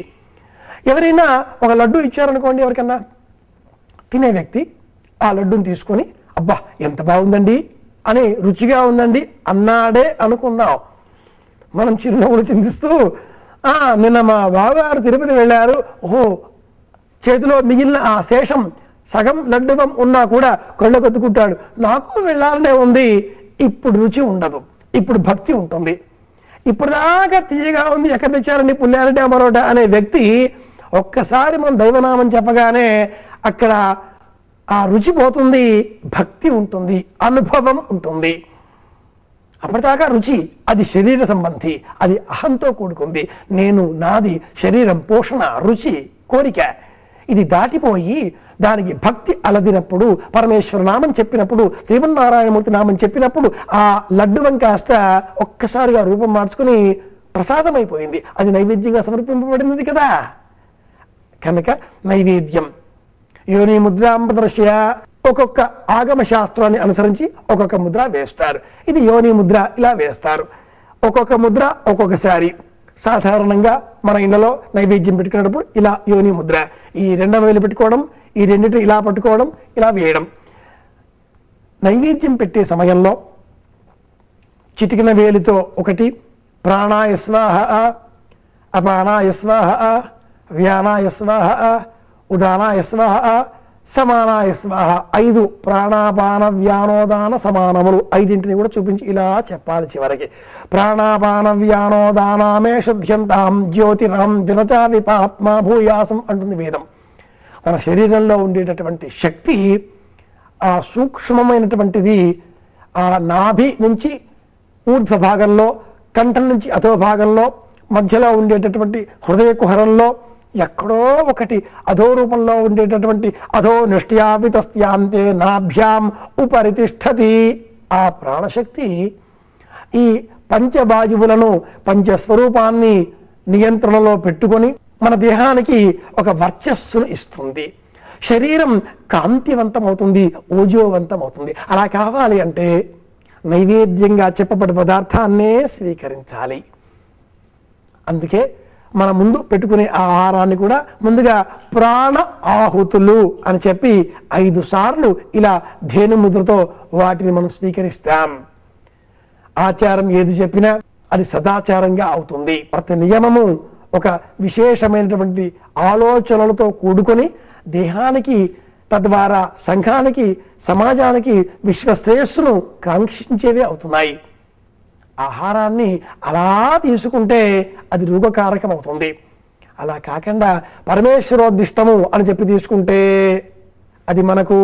ఎవరైనా ఒక లడ్డు ఇచ్చారనుకోండి, ఎవరికన్నా తినే వ్యక్తి ఆ లడ్డూని తీసుకొని అబ్బా ఎంత బాగుందండి అని, రుచిగా ఉందండి అన్నాడే అనుకుందాం. మనం చిరునవ్వులు చిందిస్తూ నిన్న మా బావగారు తిరుపతి వెళ్ళారు, ఓహో చేతిలో మిగిలిన ఆ శేషం సగం లడ్డువం ఉన్నా కూడా కళ్ళకొత్తుకుంటాడు, నాకు వెళ్ళాలనే ఉంది. ఇప్పుడు రుచి ఉండదు, ఇప్పుడు భక్తి ఉంటుంది. ఇప్పుడు దాకా తీయగా ఉంది, ఎక్కడ తెచ్చారండి పుల్లారెడ్డి అమరోట అనే వ్యక్తి ఒక్కసారి మనం దైవనామం చెప్పగానే అక్కడ ఆ రుచి పోతుంది, భక్తి ఉంటుంది, అనుభవం ఉంటుంది. అప్పటిదాకా రుచి అది శరీర సంబంధి, అది అహంతో కూడుకుంది. నేను, నాది, శరీరం, పోషణ, రుచి, కోరిక, ఇది దాటిపోయి దానికి భక్తి అలదినప్పుడు, పరమేశ్వర నామం చెప్పినప్పుడు, శ్రీమన్నారాయణమూర్తి నామం చెప్పినప్పుడు ఆ లడ్డువం కాస్త ఒక్కసారిగా రూపం మార్చుకుని ప్రసాదమైపోయింది. అది నైవేద్యంగా సమర్పింపబడినది కదా. కనుక నైవేద్యం యోని ముద్రాం ప్రదర్శయ, ఒక్కొక్క ఆగమ శాస్త్రాన్ని అనుసరించి ఒక్కొక్క ముద్ర వేస్తారు. ఇది యోని ముద్ర, ఇలా వేస్తారు. ఒక్కొక్క ముద్ర ఒక్కొక్కసారి. సాధారణంగా మన ఇళ్లలో నైవేద్యం పెట్టుకునేటప్పుడు ఇలా యోని ముద్ర, ఈ 2వ వేలు పెట్టుకోవడం, ఈ రెండింటిని ఇలా పట్టుకోవడం, ఇలా వేయడం. నైవేద్యం పెట్టే సమయంలో చిటికిన వేలితో ఒకటి ప్రాణాయ స్వాహ, అపానాయ స్వాహ, వ్యానాయ స్వాహ, ఉదానాయ స్వాహ, సమానాయ స్వాహ. 5 ప్రాణాపాన వ్యానోదాన సమానములు 5ంటిని కూడా చూపించి ఇలా చెప్పాలి. చివరికి ప్రాణాపాన వ్యానోదానామే శుద్ధ్యంతాం జ్యోతిరాం విరచా విపాత్మా భూయాసం అంటుంది వేదం. మన శరీరంలో ఉండేటటువంటి శక్తి ఆ సూక్ష్మమైనటువంటిది ఆ నాభి నుంచి ఊర్ధ్వ భాగంలో, కంఠం నుంచి అధో భాగంలో, మధ్యలో ఉండేటటువంటి హృదయ కుహరంలో ఎక్కడో ఒకటి అధో రూపంలో ఉండేటటువంటి అధో నిష్ట్యావితస్యాంతే నాభ్యాం ఉపరితిష్టతి ఆ ప్రాణశక్తి ఈ పంచవాయువులను పంచస్వరూపాన్ని నియంత్రణలో పెట్టుకొని మన దేహానికి ఒక వర్చస్సును ఇస్తుంది. శరీరం కాంతివంతమవుతుంది, ఓజోవంతమవుతుంది. అలా కావాలి అంటే నైవేద్యంగా చెప్పబడి పదార్థాన్నే స్వీకరించాలి. అందుకే మన ముందు పెట్టుకునే ఆహారాన్ని కూడా ముందుగా ప్రాణ ఆహుతులు అని చెప్పి 5 సార్లు ఇలా ధేను ముద్రతో వాటిని మనం స్వీకరిస్తాం. ఆచారం ఏది చెప్పినా అది సదాచారంగా అవుతుంది. ప్రతి నియమము ఒక విశేషమైనటువంటి ఆలోచనలతో కూడుకొని దేహానికి, తద్వారా సంఘానికి, సమాజానికి విశ్వశ్రేయస్సును కాంక్షించేవే అవుతున్నాయి. ఆహారాన్ని అలా తీసుకుంటే అది రోగకారకం అవుతుంది. అలా కాకుండా పరమేశ్వరోద్దిష్టము అని చెప్పి తీసుకుంటే అది మనకు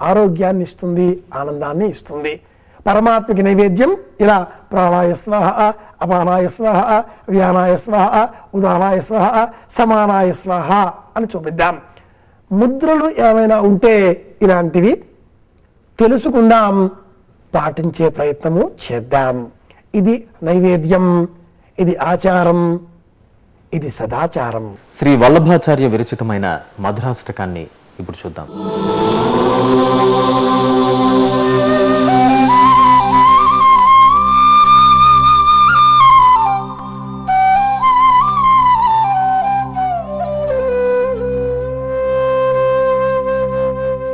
ఆరోగ్యాన్ని ఇస్తుంది, ఆనందాన్ని ఇస్తుంది. పరమాత్మకి నైవేద్యం ఇలా ప్రాణాయ స్వాహ, అపానాయ స్వాహ, వ్యానాయ స్వాహ, ఉదానాయ స్వాహ, సమానాయ స్వాహ అని చూపిద్దాం. ముద్రలు ఏమైనా ఉంటే ఇలాంటివి తెలుసుకుందాం, పాటించే ప్రయత్నము చేద్దాం. ఇది నైవేద్యం, ఇది ఆచారం, ఇది సదాచారం. శ్రీ వల్లభాచార్య విరచితమైన మధురాష్టకాన్ని ఇప్పుడు చూద్దాం.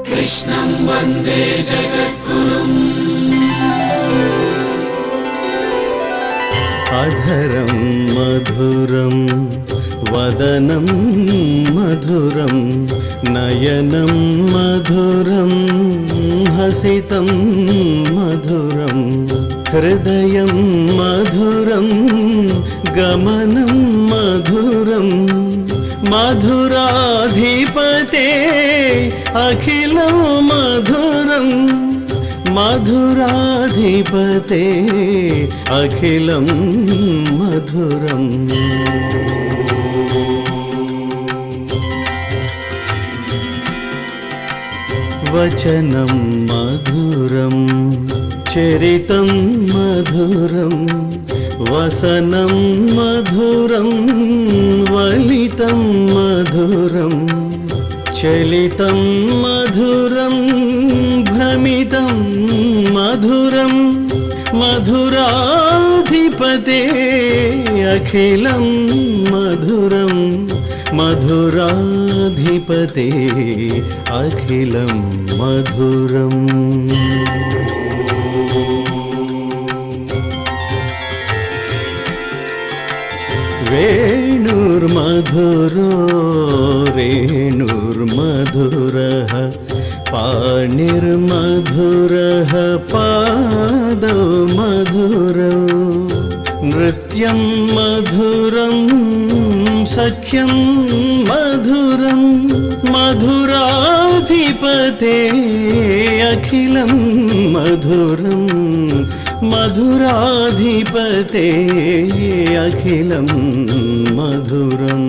కృష్ణం వందే జగద్గురుం అధరం మధురం వదనం మధురం నయనం మధురం హసితం మధురం హృదయం మధురం గమనం మధురం మధురాధిపతే అఖిలం మధురం మధురాధిపతే అఖిలం మధురం వచనం మధురం చరితం మధురం వసనం మధురం వలితం మధురం చలితం మధురం భ్రమితం మధురం మధురాధిపతే అఖిలం మధురం మధురాధిపతే అఖిలం మధురం వేణుర్మధురో రేణుర్మధురః పాణిర్మధురః పాదౌ మధురౌ నృత్యం మధురం సఖ్యం మధురం మధురాధిపతే అఖిలం మధురం మధురాధిపతే అఖిలం మధురం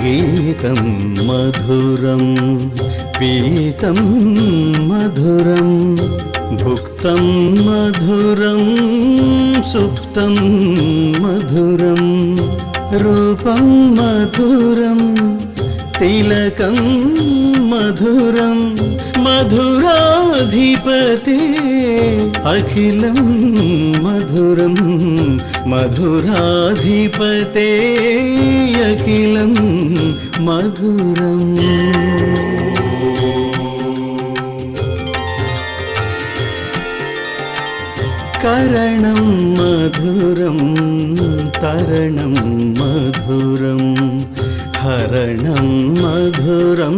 గీతం మధురం పీతం మధురం భుక్తం మధురం సుప్తం మధురం రూపం మధురం తిలకం మధురం మధురాధిపతే అఖిలం మధురం మధురాధిపతే అఖిలం మధురం కరణం మధురం తరణం మధురం హరణం మధురం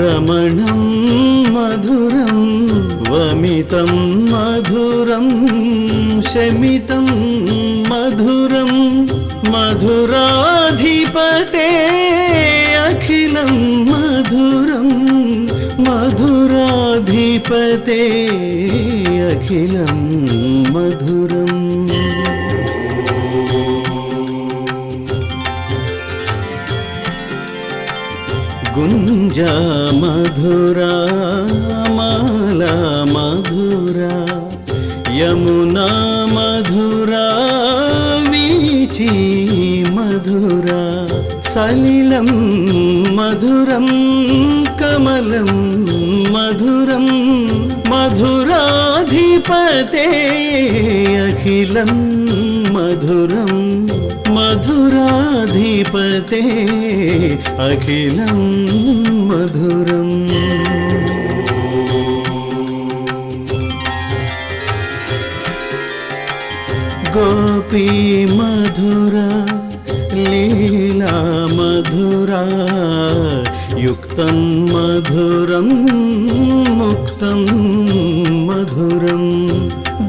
రమణం మధురం వమితం మధురం శమితం మధురం మధురాధిపతే అఖిలం మధురం మధురాధిపతే అఖిలం మధురం गुञ्जा मधुरा माला मधुरा यमुना मधुरा वीची मधुरा सलिलं मधुरं कमलं मधुरं मधुराधिपते अखिलं मधुरं मधुराधिपते अखिलं मधुरम् गोपी मधुरा लीला मधुरा युक्तं मधुरं मुक्तं मधुरं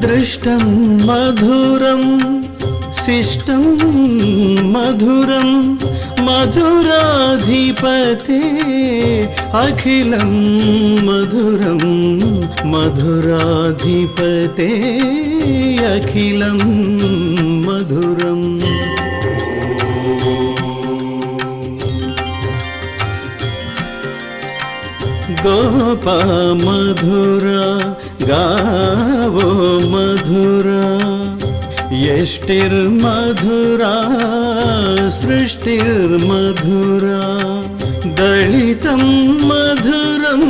दृष्टं मधुरं शिष्टं मधुरं मधुराधिपते अखिलं मधुरं मधुराधिपते अखिलं मधुरम् गोपा मधुरा गावो मधुरा यष्टिर्मधुरा सृष्टिर्मधुरा दलितं मधुरं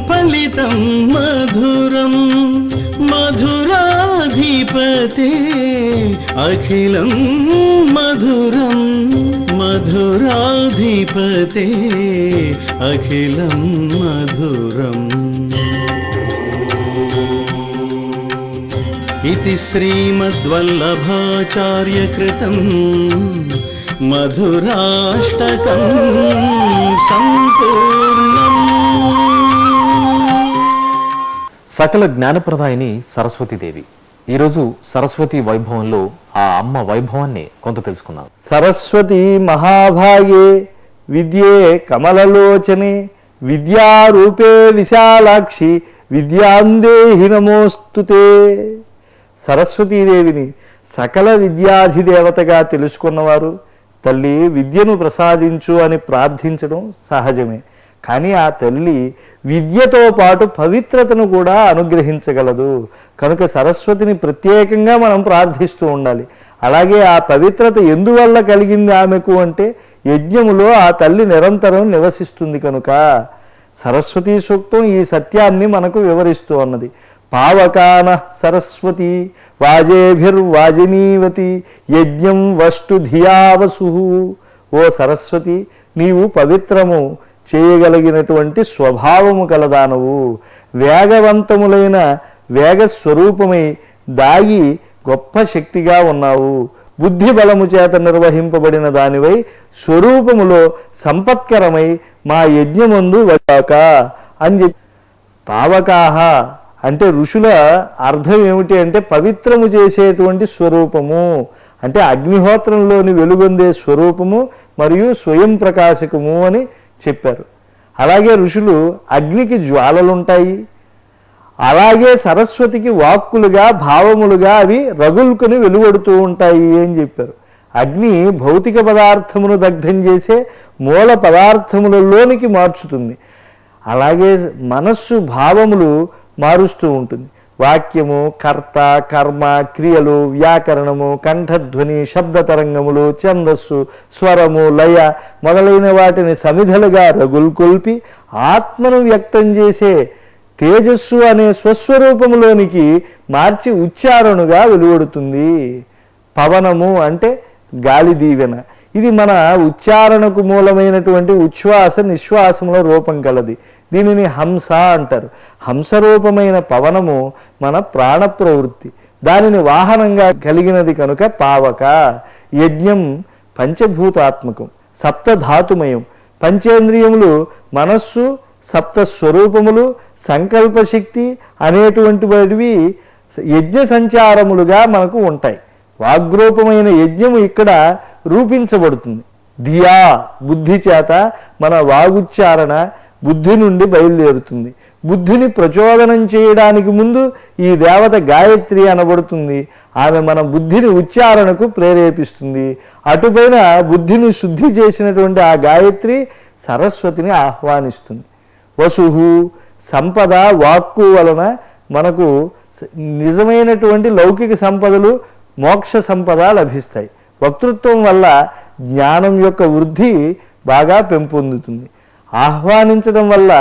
फलितं मधुरं मधुराधिपते अखिलं मधुरं मधुराधिपते अखिलं मधुरम् इति श्रीमद्वल्लभाचार्यकृतं मधुराष्टकं सम्पूर्णम् సకల జ్ఞానప్రదాయిని సరస్వతీదేవి. ఈరోజు సరస్వతి వైభవంలో ఆ అమ్మ వైభవాన్ని కొంత తెలుసుకుందాం. సరస్వతి మహాభాగే విద్యే కమలలోచనే విద్యారూపే విశాలాక్షి విద్యాందేహి నమోస్తుతే. సరస్వతీదేవిని సకల విద్యాధిదేవతగా తెలుసుకున్నవారు తల్లి విద్యను ప్రసాదించు అని ప్రార్థించడం సహజమే. కానీ ఆ తల్లి విద్యతో పాటు పవిత్రతను కూడా అనుగ్రహించగలదు. కనుక సరస్వతిని ప్రత్యేకంగా మనం ప్రార్థిస్తూ ఉండాలి. అలాగే ఆ పవిత్రత ఎందువల్ల కలిగింది ఆమెకు అంటే యజ్ఞములో ఆ తల్లి నిరంతరం నివసిస్తుంది కనుక. సరస్వతీ సూక్తం ఈ సత్యాన్ని మనకు వివరిస్తూ ఉన్నది. పావకాన సరస్వతి వాజేభిర్వాజినీవతి యజ్ఞం వష్టు ధియావసు. ఓ సరస్వతి, నీవు పవిత్రము చేయగలిగినటువంటి స్వభావము కలదానవు. వేగవంతములైన వేగస్వరూపమై దాగి గొప్ప శక్తిగా ఉన్నావు. బుద్ధి బలము చేత నిర్వహింపబడిన దానివై స్వరూపములో సంపత్కరమై మా యజ్ఞమందు వచ్చాక అని చెప్పి. పావకాహ అంటే ఋషుల అర్థం ఏమిటి అంటే పవిత్రము చేసేటువంటి స్వరూపము అంటే అగ్నిహోత్రంలోని వెలుగొందే స్వరూపము మరియు స్వయం ప్రకాశకము అని చెప్పారు. అలాగే ఋషులు అగ్నికి జ్వాలలుంటాయి, అలాగే సరస్వతికి వాక్కులుగా భావములుగా అవి రగులుకొని వెలువడుతూ ఉంటాయి అని చెప్పారు. అగ్ని భౌతిక పదార్థమును దగ్ధం చేసే మూల పదార్థములలోనికి మార్చుతుంది. అలాగే మనస్సు భావములు మారుస్తూ ఉంటుంది. వాక్యము, కర్త, కర్మ, క్రియలు, వ్యాకరణము, కంఠధ్వని, శబ్ద తరంగములు, ఛందస్సు, స్వరము, లయ మొదలైన వాటిని సమిధలుగా రగుల్కొల్పి ఆత్మను వ్యక్తం చేసే తేజస్సు అనే స్వస్వరూపములోనికి మార్చి ఉచ్చారణగా వెలువడుతుంది. పవనము అంటే గాలి దీవెన. ఇది మన ఉచ్చారణకు మూలమైనటువంటి ఉచ్ఛ్వాస నిశ్వాసముల రూపం కలది. దీనిని హంస అంటారు. హంసరూపమైన పవనము మన ప్రాణ ప్రవృత్తి, దానిని వాహనంగా కలిగినది కనుక పావక. యజ్ఞం పంచభూతాత్మకం, సప్తధాతుమయం. పంచేంద్రియములు మనస్సు, సప్త స్వరూపములు, సంకల్పశక్తి అనేటువంటి వాటివి యజ్ఞ సంచారములుగా మనకు ఉంటాయి. వాగ్రూపమైన యజ్ఞము ఇక్కడ రూపించబడుతుంది. ధియా బుద్ధి చేత మన వాగుచ్చారణ బుద్ధి నుండి బయలుదేరుతుంది. బుద్ధిని ప్రచోదనం చేయడానికి ముందు ఈ దేవత గాయత్రి అనబడుతుంది. ఆమె మన బుద్ధిని ఉచ్చారణకు ప్రేరేపిస్తుంది. అటుపైన బుద్ధిని శుద్ధి చేసినటువంటి ఆ గాయత్రి సరస్వతిని ఆహ్వానిస్తుంది. వసుహు సంపద, వాక్కు వలన మనకు నిజమైనటువంటి లౌకిక సంపదలు, మోక్ష సంపద లభిస్తాయి. వక్తృత్వం వల్ల జ్ఞానం యొక్క వృద్ధి బాగా పెంపొందుతుంది. ఆహ్వానించడం వల్ల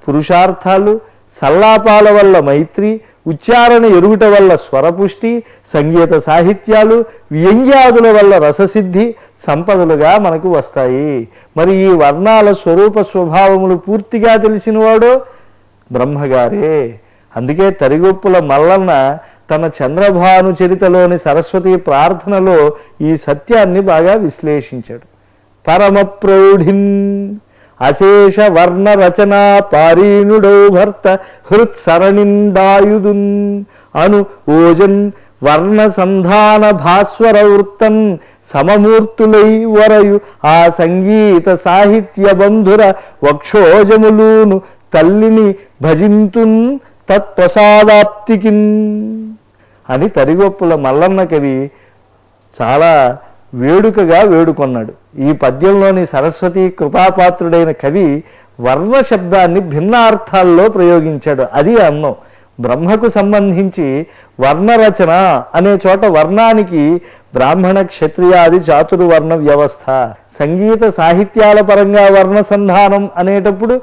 పురుషార్థాలు, సల్లాపాల వల్ల మైత్రి, ఉచ్చారణ ఎరుగుట వల్ల స్వరపుష్టి, సంగీత సాహిత్యాలు, వ్యంగ్యాదుల వల్ల రససిద్ధి సంపదలుగా మనకు వస్తాయి. మరి ఈ వర్ణాల స్వరూప స్వభావములు పూర్తిగా తెలిసినవాడో బ్రహ్మగారే. అందుకే తరిగొప్పుల మల్లన్న తన చంద్రభాను చరితలోని సరస్వతి ప్రార్థనలో ఈ సత్యాన్ని బాగా విశ్లేషించాడు. పరమ ప్రౌఢిన్ అశేష వర్ణ రచనా పారీణుడౌ భర్త హృత్సరణిందాయుదున్ అను ఓజన్ వర్ణ సంధాన భాస్వర వృత్తన్ సమమూర్తులై వరయు ఆ సంగీత సాహిత్య బంధుర వక్షోజములును తల్లిని భజింతున్ తత్ప్రసాదాప్తికిన్ అని తరిగొప్పుల మల్లన్న కవి చాలా వేడుకగా వేడుకొన్నాడు. ఈ పద్యంలోని సరస్వతి కృపాపాత్రుడైన కవి వర్ణ శబ్దాన్ని భిన్న అర్థాల్లో ప్రయోగించాడు. అది అందం. బ్రహ్మకు సంబంధించి వర్ణరచన అనే చోట వర్ణానికి బ్రాహ్మణ, క్షత్రియాది చాతుర్వర్ణ వ్యవస్థ, సంగీత సాహిత్యాల పరంగా వర్ణ సంధానం అనేటప్పుడు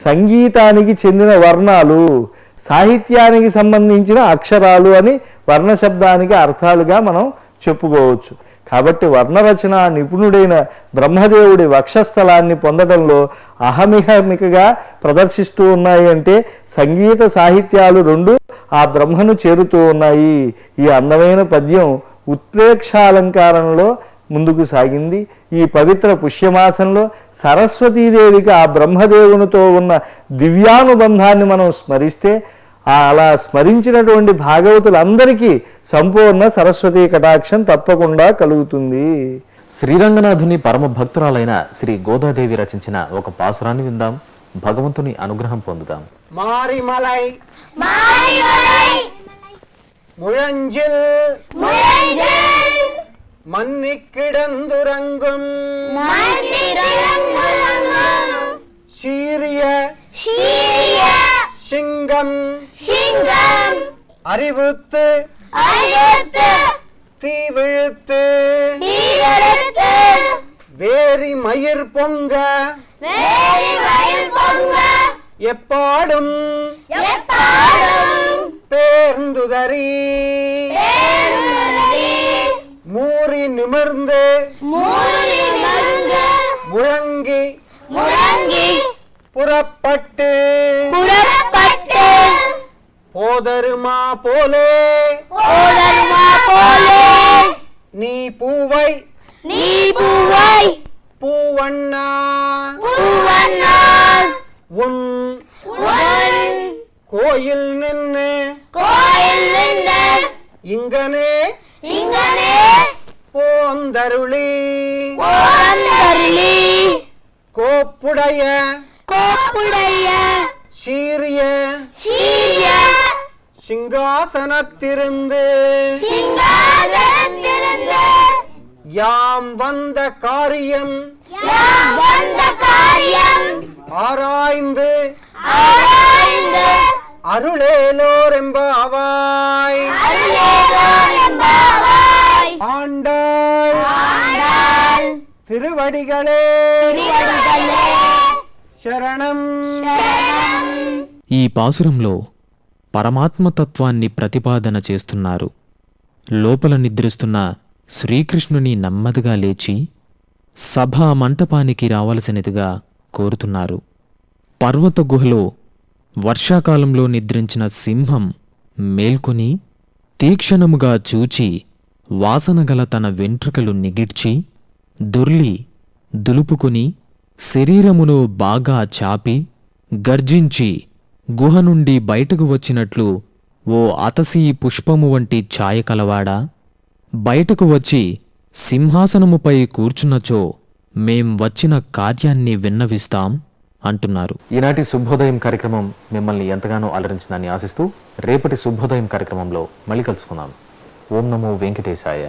సంగీతానికి చెందిన వర్ణాలు, సాహిత్యానికి సంబంధించిన అక్షరాలు అని వర్ణశబ్దానికి అర్థాలుగా మనం చెప్పుకోవచ్చు. కాబట్టి వర్ణరచన నిపుణుడైన బ్రహ్మదేవుడి వక్షస్థలాన్ని పొందడంలో అహమిహమికగా ప్రదర్శిస్తూ ఉన్నాయి. అంటే సంగీత సాహిత్యాలు రెండు ఆ బ్రహ్మను చేరుతూ ఉన్నాయి. ఈ అందమైన పద్యం ఉత్ప్రేక్షాలంకారంలో ముందుకు సాగింది. ఈ పవిత్ర పుష్యమాసంలో సరస్వతీదేవికి ఆ బ్రహ్మదేవునితో ఉన్న దివ్యానుబంధాన్ని మనం స్మరిస్తే అలా స్మరించినటువంటి భాగవతులందరికీ సంపూర్ణ సరస్వతీ కటాక్షం తప్పకుండా కలుగుతుంది. శ్రీరంగనాథుని పరమ భక్తురాలైన శ్రీ గోదాదేవి రచించిన ఒక పాసురాన్ని విందాం, భగవంతుని అనుగ్రహం పొందుదాం. மாரிமலை முழஞ்சில் மன்னிக் கிடந்துறங்கும் சீரிய சிங்கம் அறிவுத்து தீவிழுத்து வேரி மயிர் பொங்க எப்பாடும் பேர்ந்துதறி மூறி நிமிர்ந்து முழங்கி புறப்பட்டு போதருமா போலே நீ பூவை பூவண்ணா உன் கோயில் நின்று இங்கனே போந்தருளி கோப்புடைய சீரிய சிங்காசனத்திருந்து யாம் வந்த காரியம் ஆராய்ந்து அருளேலோரெம்பாவாய் ஆண்டாள் திருவடிகளே శరణం. ఈ పాసురంలో పరమాత్మతత్వాన్ని ప్రతిపాదన చేస్తున్నారు. లోపల నిద్రిస్తున్న శ్రీకృష్ణుని నెమ్మదిగా లేచి సభా మంటపానికి రావలసినదిగా కోరుతున్నారు. పర్వత గుహలో వర్షాకాలంలో నిద్రించిన సింహం మేల్కొని తీక్షణముగా చూచి వాసనగల తన వెంట్రుకలు నిగిడ్చి దొర్లి దులుపుకుని శరీరమును బాగా చాపి గర్జించి గుహ నుండి బయటకు వచ్చినట్లు ఓ అతసీ పుష్పము వంటి ఛాయ కలవాడా, బయటకు వచ్చి సింహాసనముపై కూర్చున్నచో మేం వచ్చిన కార్యాన్ని విన్నవిస్తాం అంటున్నారు. ఈనాటి శుభోదయం కార్యక్రమం మిమ్మల్ని ఎంతగానో అలరించిందని ఆశిస్తూ రేపటి శుభోదయం కార్యక్రమంలో మళ్ళీ కలుసుకుందాం. ఓం నమో వెంకటేశాయ.